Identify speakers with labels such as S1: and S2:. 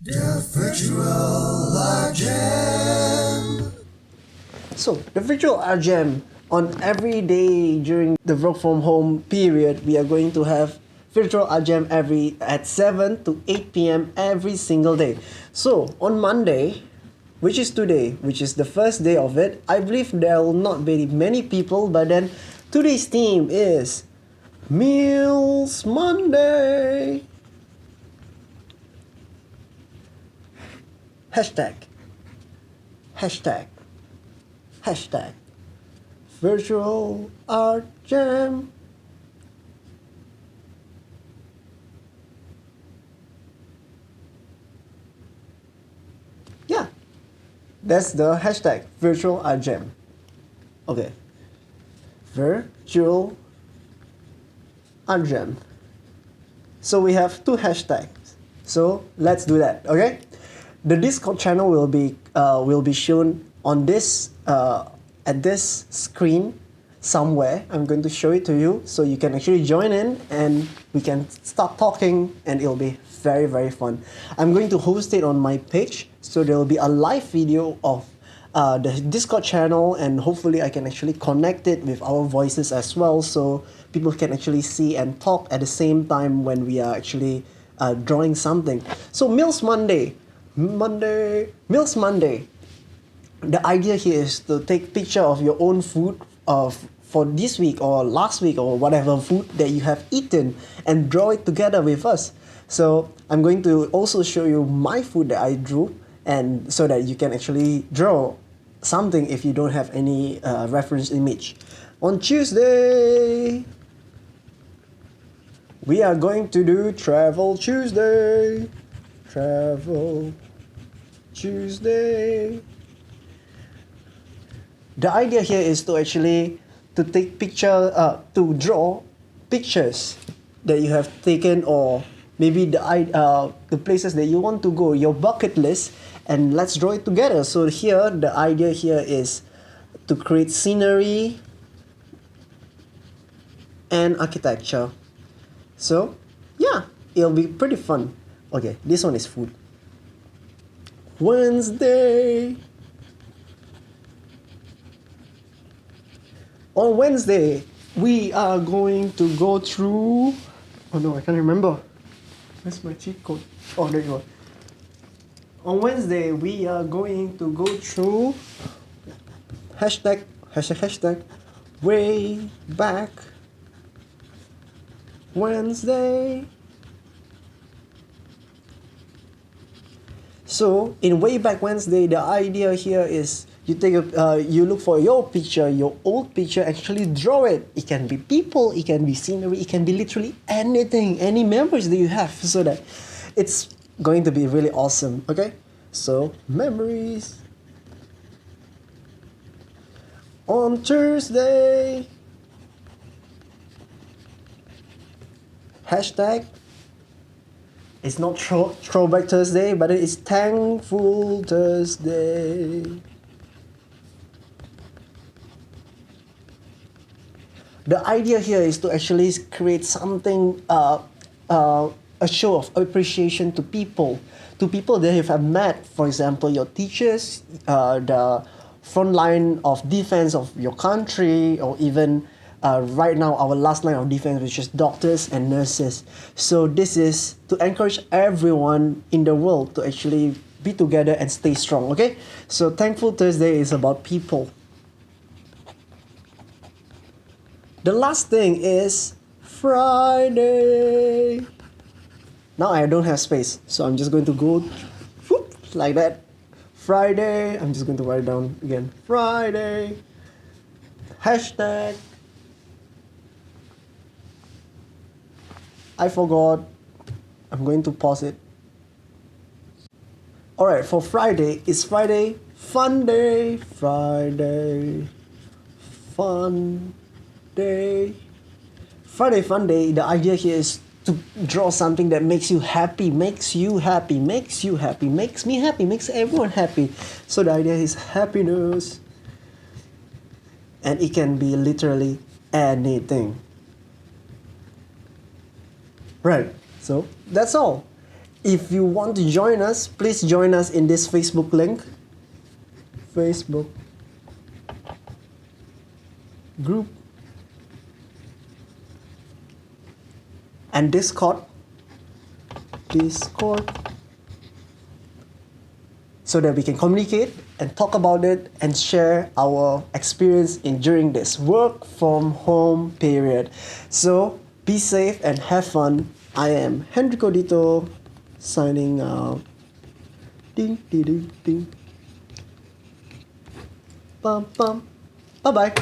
S1: The virtual gem. So the virtual gem, on every day during the work from home period, we are going to have virtual gem at 7 to 8 p.m. every single day. So on Monday, which is today, which is the first day of it, I believe there will not be many people, but then today's theme is Meals Monday. Hashtag virtual art jam. Yeah, that's the hashtag virtual art jam. Okay, virtual art jam. So we have two hashtags. So let's do that. Okay, the Discord channel will be shown on this at this screen somewhere. I'm going to show it to you so you can actually join in and we can start talking and it'll be very, very fun. I'm going to host it on my page, so there will be a live video of the Discord channel, and hopefully I can actually connect it with our voices as well, so people can actually see and talk at the same time when we are actually drawing something. So Meals Monday. Meals Monday. The idea here is to take picture of your own food for this week or last week or whatever food that you have eaten and draw it together with us. So I'm going to also show you my food that I drew, and so that you can actually draw something if you don't have any reference image. On Tuesday, we are going to do Travel Tuesday. Travel Tuesday. The idea here is to actually to draw pictures that you have taken, or maybe the places that you want to go, your bucket list, and let's draw it together. So here, the idea here is to create scenery and architecture. So yeah, it'll be pretty fun. Okay, this one is food. Wednesday. On Wednesday, we are going to go through... Oh no, I can't remember. Where's my cheat code? Oh, there you go. On Wednesday, we are going to go through... Hashtag, way back Wednesday. So, in Way Back Wednesday, the idea here is you look for your picture, your old picture, actually draw it. It can be people, it can be scenery, it can be literally anything, any memories that you have, so that it's going to be really awesome. Okay, so memories. On Thursday, hashtag, it's not Throwback Thursday, but it is Thankful Thursday. The idea here is to actually create something, a show of appreciation to people that you have met. For example, your teachers, the front line of defense of your country, or even right now our last line of defense, which is doctors and nurses. So this is to encourage everyone in the world to actually be together and stay strong. Okay, so Thankful Thursday is about people. The last thing is Friday. Now I don't have space, so I'm just going to go whoop, like that. Friday, I'm just going to write it down again. Friday. Hashtag. I forgot. I'm going to pause it. Alright, for Friday, it's Friday Fun Day. Friday Fun Day. Friday Fun Day, the idea here is to draw something that makes you happy, makes me happy, makes everyone happy. So the idea is happiness. And it can be literally anything. Right, so that's all. If you want to join us, please join us in this Facebook link. Facebook group and Discord, so that we can communicate and talk about it and share our experience during this work from home period. So be safe and have fun. I am Hendrikodito signing out. Ding ding ding ding. Bum bum. Bye bye.